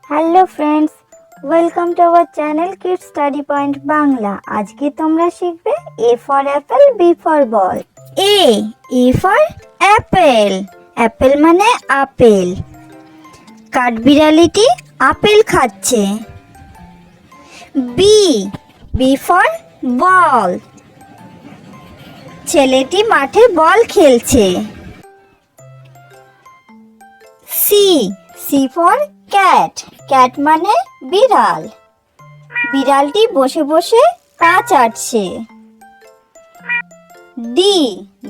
Hello friends, welcome to our channel Kids Study Point Bangla. আজকে তোমরা শিখবে A for apple, B for ball. A for apple. Apple মানে আপেল। কাঠবিড়ালিটি আপেল খাচ্ছে। B for ball. ছেলেটি মাঠে বল খেলছে। C for cat. ক্যাট মানে বিড়াল। বিড়ালটি বসে বসে পা চাটছে।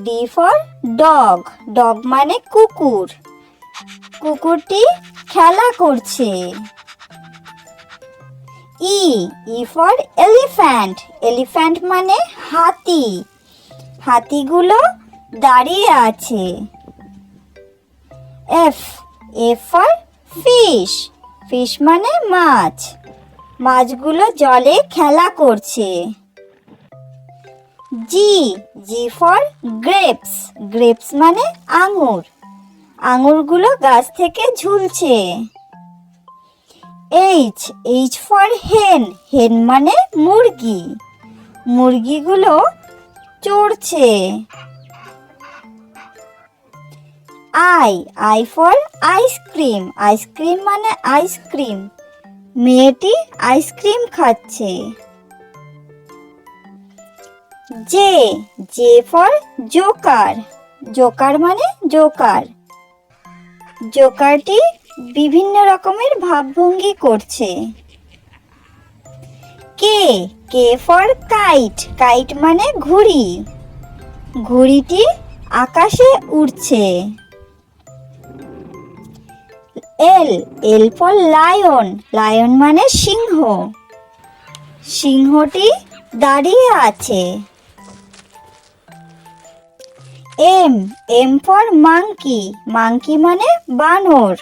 D for dog. ডগ মানে কুকুর। কুকুরটি খেলা করছে। E for elephant. এলিফ্যান্ট মানে হাতি। হাতিগুলো দাঁড়িয়ে আছে। F for fish. ফিশ মানে মাছ। মাছগুলো জলে খেলা করছে। G for grapes. গ্রেপস মানে আঙুর। আঙুরগুলো গাছ থেকে ঝুলছে। এইচ ফর হেন। হেন মানে মুরগি। মুরগিগুলো চড়ছে। I for ice cream. আইসক্রিম মানে আইসক্রিম। মেয়েটি আইসক্রিম খাচ্ছে। J for Joker. জোকার মানে জোকার। জোকারটি বিভিন্ন রকমের ভাবভঙ্গি করছে। K for kite. কাইট মানে ঘুড়ি। ঘুড়িটি আকাশে উড়ছে। L for lion. লায়ন মানে সিংহ। সিংহটি দাঁড়িয়ে আছে। M for monkey. মাংকি মানে বানর।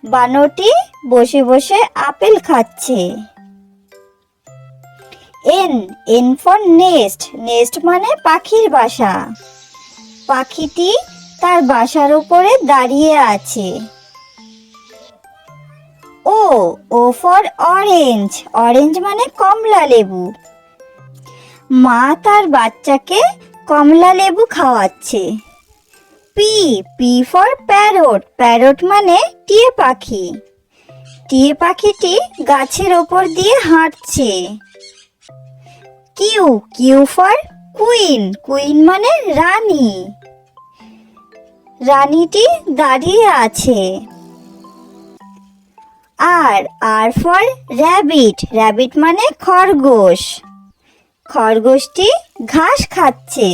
বানরটি বসে বসে আপেল খাচ্ছে। N for nest. নেস্ট মানে পাখির বাসা। পাখিটি তার বাসার উপরে দাঁড়িয়ে আছে। O for orange. অরেঞ্জ মানে কমলা লেবু। মা তার বাচ্চাকে কমলা লেবু খাওয়াচ্ছে। P for parrot. প্যারট মানে টিয়ে পাখি। টিয়ে পাখিটি গাছের ওপর দিয়ে হাঁটছে। Q for queen. কুইন মানে রানী। রানীটি দাঁড়িয়ে আছে। আর ফর র্যাবিট। র্যাবিট মানে খরগোশ। খরগোশটি ঘাস খাচ্ছে।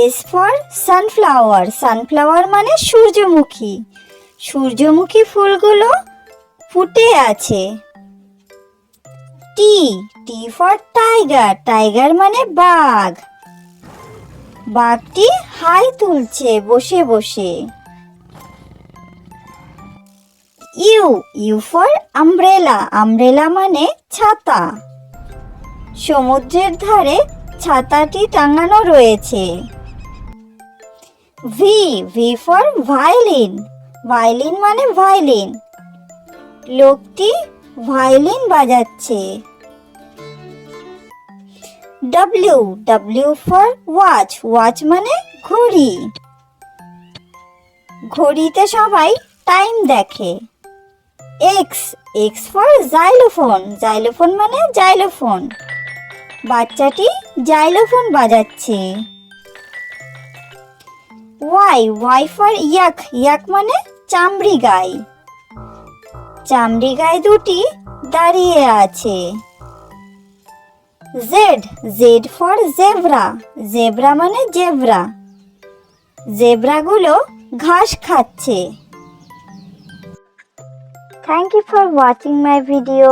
S for sunflower. সানফ্লাওয়ার মানে সূর্যমুখী। সূর্যমুখী ফুলগুলো ফুটে আছে। T for tiger. টাইগার মানে বাঘ। বাঘটি হাই তুলছে বসে বসে। You for umbrella. আমব্রেলা মানে ছাতা। সমুদ্রের ধারে ছাতাটি টাঙানো রয়েছে। V for violin. ভায়োলিন মানে ভায়োলিন। লোকটি ভায়োলিন বাজাচ্ছে। W for watch. ওয়াচ মানে ঘড়ি। ঘড়িতে সবাই টাইম দেখে। X for xylophone. জাইলোফোন মানে জাইলোফোন। বাচ্চাটি জাইলোফোন বাজাচ্ছে। Y for yak. ইয়াক মানে চামড়ি গাই। চামড়ি গাই দুটি দাঁড়িয়ে আছে। Z for zebra. জেব্রা মানে জেব্রা। জেব্রাগুলো ঘাস খাচ্ছে। Thank you for watching my video.